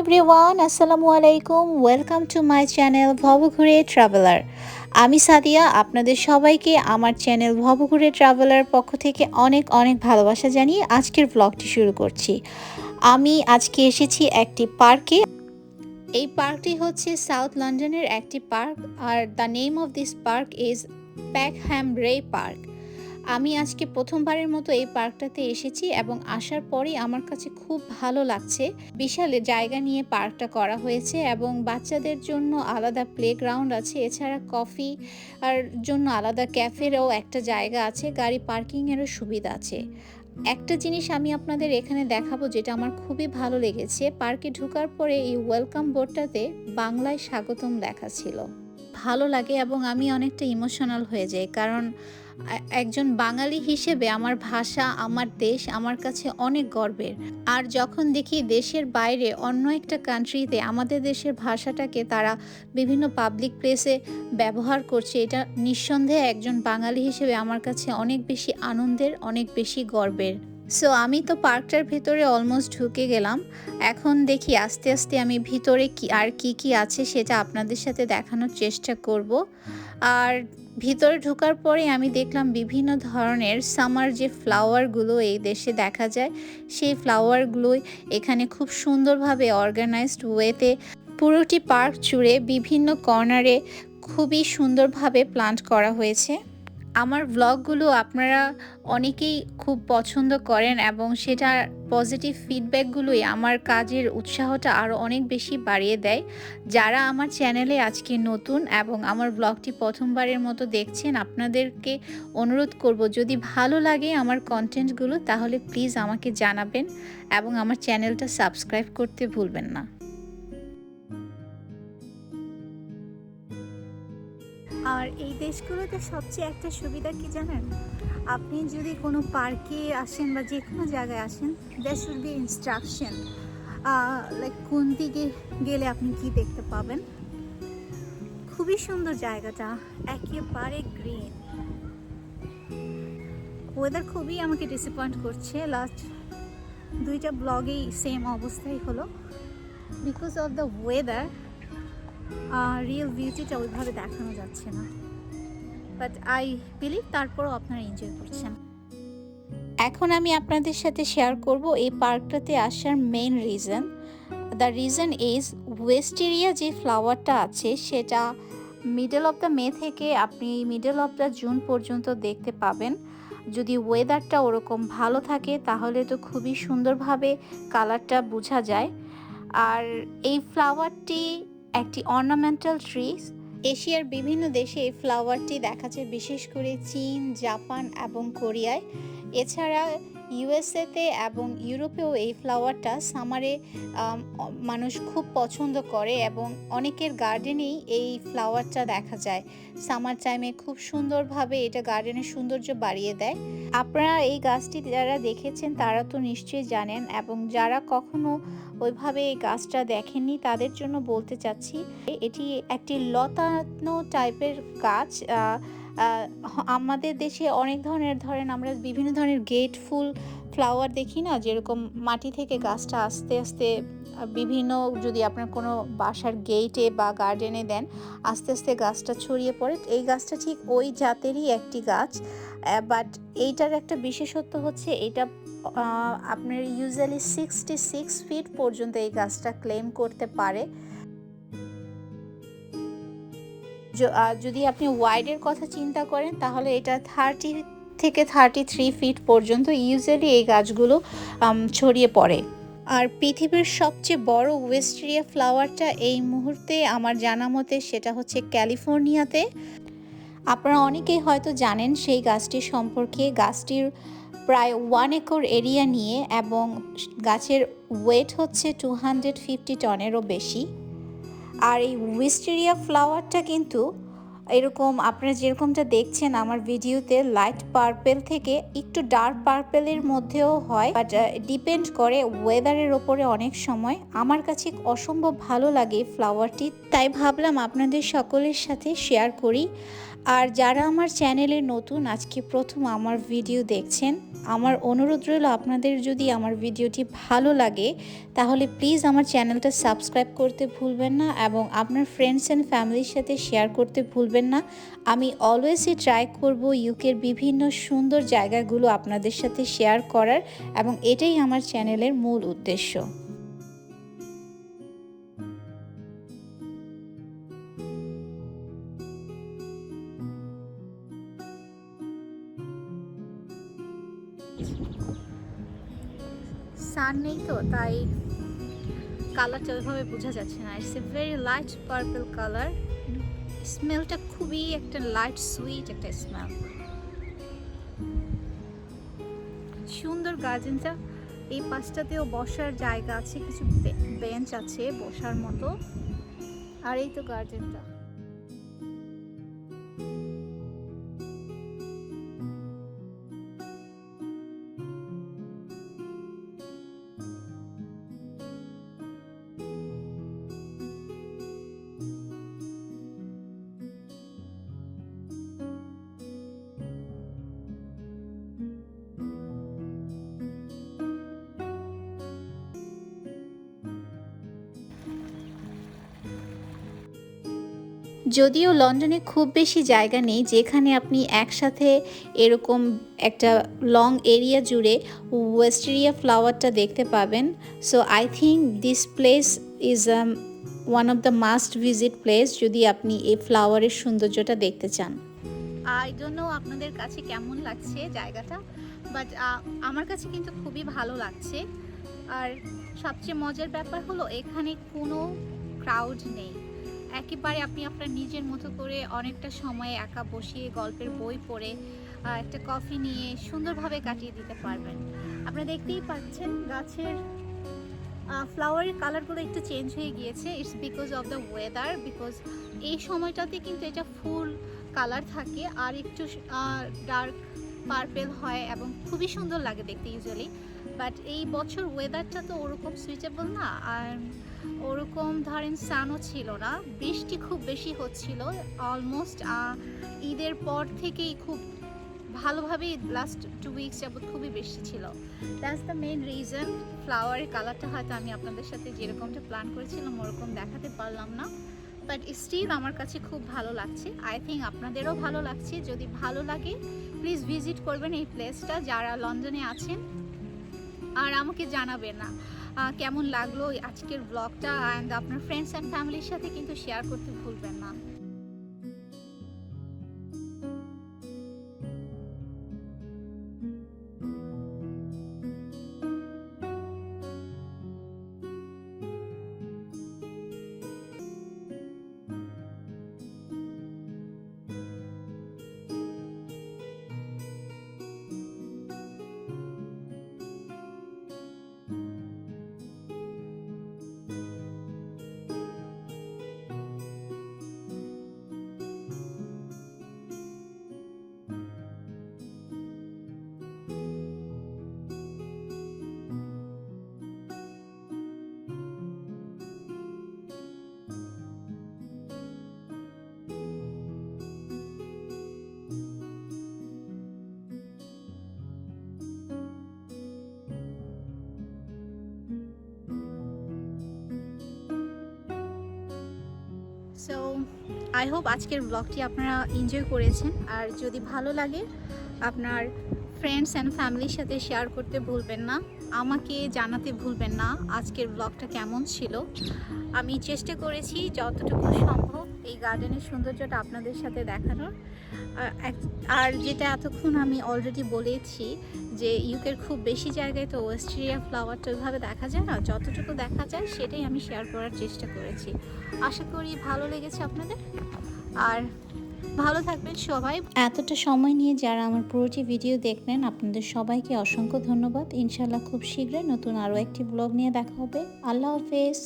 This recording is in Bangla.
এভরিওয়ান, আসসালামু আলাইকুম। Welcome to my channel Bhoboghure traveller. আমি সাদিয়া, আপনাদের সবাইকে আমার চ্যানেল ভবঘুরে ট্রাভেলার পক্ষ থেকে অনেক অনেক ভালোবাসা জানিয়ে আজকের ব্লগটি শুরু করছি। আমি আজকে এসেছি একটি পার্কে। এই পার্কটি হচ্ছে সাউথ লন্ডনের একটি পার্ক, আর the name of this park is Peckham Rye park. আমি আজকে প্রথমবারের মতো এই পার্কটাতে এসেছি এবং আসার পরেই আমার কাছে খুব ভালো লাগছে। বিশাল জায়গা নিয়ে পার্কটা করা হয়েছে এবং বাচ্চাদের জন্য আলাদা প্লেগ্রাউন্ড আছে, এছাড়া কফি আর জন্য আলাদা ক্যাফেরও একটা জায়গা আছে, গাড়ি পার্কিংয়েরও সুবিধা আছে। একটা জিনিস আমি আপনাদের এখানে দেখাবো যেটা আমার খুবই ভালো লেগেছে। পার্কে ঢোকার পরে এই ওয়েলকাম বোর্ডটাতে বাংলায় স্বাগতম লেখা ছিল। ভালো লাগে এবং আমি অনেকটা ইমোশনাল হয়ে যাই, কারণ একজন বাঙালি হিসেবে আমার ভাষা, আমার দেশ আমার কাছে অনেক গর্বের। আর যখন দেখি দেশের বাইরে অন্য একটা কান্ট্রিতে আমাদের দেশের ভাষাটাকে তারা বিভিন্ন পাবলিক প্লেসে ব্যবহার করছে, এটা নিঃসন্দেহে একজন বাঙালি হিসেবে আমার কাছে অনেক বেশি আনন্দের, অনেক বেশি গর্বের। সো আমি তো পার্কটার ভিতরে অলমোস্ট ঢুকে গেলাম। এখন দেখি আস্তে আস্তে আমি ভিতরে কি আছে সেটা আপনাদের সাথে দেখানোর চেষ্টা করব। আর ভিতরে ঢোকার পরে আমি দেখলাম বিভিন্ন ধরনের সামার যে ফ্লাওয়ারগুলো এই দেশে দেখা যায়, সেই ফ্লাওয়ারগুলোই এখানে খুব সুন্দরভাবে অর্গানাইজড ওয়েতে পুরোটি পার্ক জুড়ে বিভিন্ন কর্নারে খুবই সুন্দরভাবে প্লান্ট করা হয়েছে। আমার ব্লগগুলো আপনারা অনেকেই খুব পছন্দ করেন এবং সেটার পজিটিভ ফিডব্যাকগুলোই আমার কাজের উৎসাহটা আরও অনেক বেশি বাড়িয়ে দেয়। যারা আমার চ্যানেলে আজকে নতুন এবং আমার ব্লগটি প্রথমবারের মতো দেখছেন, আপনাদেরকে অনুরোধ করব, যদি ভালো লাগে আমার কন্টেন্টগুলো তাহলে প্লিজ আমাকে জানাবেন এবং আমার চ্যানেলটা সাবস্ক্রাইব করতে ভুলবেন না। আর এই দেশগুলোতে সবচেয়ে একটা সুবিধা কি জানেন, আপনি যদি কোনো পার্কে আসেন বা যে কোনো জায়গায় আসেন, there should be instruction, like কোন দিকে গেলে আপনি কি দেখতে পাবেন। খুবই সুন্দর জায়গাটা, একেবারে গ্রিন। ওয়েদার খুবই আমাকে ডিসঅ্যাপয়েন্ট করছে, লাস্ট দুইটা ব্লগেই সেম অবস্থাই হলো। Because of the weather real বিউটিটা ওইভাবে দেখানো যাচ্ছে না, বাট আই বিলিভ তারপরও আপনারা এনজয় করছেন। এখন আমি আপনাদের সাথে শেয়ার করব এই পার্কটাতে আসার main reason. The reason is wisteria যে ফ্লাওয়ারটা আছে সেটা মিডল অফ দ্য মে থেকে আপনি মিডল অফ দ্য জুন পর্যন্ত দেখতে পাবেন। যদি ওয়েদারটা ওরকম ভালো থাকে তাহলে তো খুবই সুন্দরভাবে কালারটা বোঝা যায়। আর এই ফ্লাওয়ারটি একটি অর্নামেন্টাল ট্রি। এশিয়ার বিভিন্ন দেশে এই ফ্লাওয়ারটি দেখা যায়, বিশেষ করে চীন, জাপান এবং কোরিয়ায়। এছাড়া ইউএসএতে এবং ইউরোপেও এই ফ্লাওয়ারটা সামারে মানুষ খুব পছন্দ করে এবং অনেকের গার্ডেনেই এই ফ্লাওয়ারটা দেখা যায়। সামার টাইমে খুব সুন্দরভাবে এটা গার্ডেনের সৌন্দর্য বাড়িয়ে দেয়। আপনারা এই গাছটি যারা দেখেছেন তারা তো নিশ্চয়ই জানেন, এবং যারা কখনো ওইভাবে এই গাছটা দেখেননি তাদের জন্য বলতে চাচ্ছি, এটি একটি লতানো টাইপের গাছ। আমাদের দেশে অনেক ধরেন আমরা বিভিন্ন ধরনের গেট ফুল ফ্লাওয়ার দেখি না, যেরকম মাটি থেকে গাছটা আস্তে আস্তে বিভিন্ন, যদি আপনার কোনো বাসার গেটে বা গার্ডেনে দেন, আস্তে আস্তে গাছটা ছড়িয়ে পড়ে। এই গাছটা ঠিক ওই জাতেরই একটি গাছ, বাট এইটার একটা বিশেষত্ব হচ্ছে এটা আপনার ইউজুয়ালি 66 ফিট পর্যন্ত এই গাছটা ক্লেম করতে পারে। যদি আপনি ওয়াইডের কথা চিন্তা করেন তাহলে এটা 30 থেকে 33 ফিট পর্যন্ত ইউজুয়ালি এই গাছগুলো ছড়িয়ে পড়ে। আর পৃথিবীর সবচেয়ে বড় ওয়েস্টেরিয়া ফ্লাওয়ারটা এই মুহূর্তে আমার জানা মতে সেটা হচ্ছে ক্যালিফোর্নিয়াতে। আপনারা অনেকেই হয়তো জানেন সেই গাছটি সম্পর্কে। গাছটির প্রায় 1 একর এরিয়া নিয়ে এবং গাছের ওয়েট হচ্ছে 250 টনেরও বেশি। আর এই উইস্টেরিয়া ফ্লাওয়ারটা কিন্তু এরকম আপনারা যেরকমটা দেখছেন আমার ভিডিওতে, লাইট পার্পেল থেকে একটু ডার্ক পার্পেলের মধ্যেও হয়, বাট ডিপেন্ড করে ওয়েদারের ওপরে অনেক সময়। আমার কাছে অসম্ভব ভালো লাগে ফ্লাওয়ারটি, তাই ভাবলাম আপনাদের সকলের সাথে শেয়ার করি। আর যারা আমার চ্যানেলে নতুন আজকে প্রথম আমার ভিডিও দেখছেন, আমার অনুরোধ রইল আপনাদের যদি আমার ভিডিওটি ভালো লাগে তাহলে প্লিজ আমার চ্যানেলটা সাবস্ক্রাইব করতে ভুলবেন না এবং আপনার ফ্রেন্ডস অ্যান্ড ফ্যামিলির সাথে শেয়ার করতে ভুলবেন না। আমি অলওয়েজই ট্রাই করব ইউকের বিভিন্ন সুন্দর জায়গাগুলো আপনাদের সাথে শেয়ার করার, এবং এটাই আমার চ্যানেলের মূল উদ্দেশ্য। সান নেই তো তাই কালারটা ওইভাবে বোঝা যাচ্ছে না। It's a very light purple colour. স্মেলটা খুবই একটা লাইট সুইট একটা স্মেল। সুন্দর গার্ডেনটা। এই পাশটাতেও বসার জায়গা আছে, কিছু বেঞ্চ আছে বসার মতো। আর এই তো গার্ডেনটা। যদিও লন্ডনে খুব বেশি জায়গা নেই যেখানে আপনি একসাথে এরকম একটা লং এরিয়া জুড়ে ওয়েস্টেরিয়া ফ্লাওয়ারটা দেখতে পাবেন। So I think this place is one of the must visit place যদি আপনি এই ফ্লাওয়ারের সৌন্দর্যটা দেখতে চান। আই ডোন্ট নো আপনাদের কাছে কেমন লাগছে জায়গাটা, বাট আমার কাছে কিন্তু খুবই ভালো লাগছে। আর সবচেয়ে মজার ব্যাপার হলো এখানে কোনো ক্রাউড নেই। একেবারে আপনি আপনার নিজের মতো করে অনেকটা সময় একা বসিয়ে গল্পের বই পড়ে একটা কফি নিয়ে সুন্দরভাবে কাটিয়ে দিতে পারবেন। আপনারা দেখতেই পাচ্ছেন গাছের ফ্লাওয়ারের কালারগুলো একটু চেঞ্জ হয়ে গিয়েছে। It's because of the weather, because এই সময়টাতে কিন্তু এটা ফুল কালার থাকে আর একটু ডার্ক পার্পেল হয় এবং খুবই সুন্দর লাগে দেখতে ইউজুয়ালি। বাট এই বছর ওয়েদারটা তো ওরকম সুইটেবল না, আর ওরকম ধরেন সানও ছিল না, বৃষ্টি খুব বেশি হচ্ছিল। অলমোস্ট ঈদের পর থেকেই খুব ভালোভাবে লাস্ট 2 উইকস যাবত খুবই বৃষ্টি ছিল। That's the main reason. ফ্লাওয়ারের কালারটা হয়তো আমি আপনাদের সাথে যেরকমটা প্ল্যান করেছিলাম ওরকম দেখাতে পারলাম না, বাট স্টিল আমার কাছে খুব ভালো লাগছে। আই থিঙ্ক আপনাদেরও ভালো লাগছে। যদি ভালো লাগে প্লিজ ভিজিট করবেন এই প্লেসটা যারা লন্ডনে আছেন, আর আমাকে জানাবেন না কেমন লাগলো আজকের ব্লগটা, অ্যান্ড আপনার ফ্রেন্ডস অ্যান্ড ফ্যামিলির সাথে কিন্তু শেয়ার করতে ভুলবেন না। সো আই হোপ আজকের ব্লগটি আপনারা এনজয় করেছেন, আর যদি ভালো লাগে আপনার ফ্রেন্ডস অ্যান্ড ফ্যামিলির সাথে শেয়ার করতে ভুলবেন না, আমাকে জানাতে ভুলবেন না আজকের ব্লগটা কেমন ছিল। আমি চেষ্টা করেছি যতটুকু সম্ভব এই গার্ডেনের সৌন্দর্যটা আপনাদের সাথে দেখানোর। আর যেটা এতক্ষণ আমি অলরেডি বলেছি যে ইউকের খুব বেশি জায়গায় তো ওয়েস্টেরিয়া ফ্লাওয়ারটা ওইভাবে দেখা যায় না, যতটুকু দেখা যায় সেটাই আমি শেয়ার করার চেষ্টা করেছি। আশা করি ভালো লেগেছে আপনাদের, আর ভালো থাকবেন সবাই। এতটা সময় নিয়ে যারা আমার পুরোটি ভিডিও দেখলেন আপনাদের সবাইকে অসংখ্য ধন্যবাদ। ইনশাল্লাহ খুব শীঘ্রই নতুন আরও একটি ব্লগ নিয়ে দেখা হবে। আল্লাহ হাফেজ।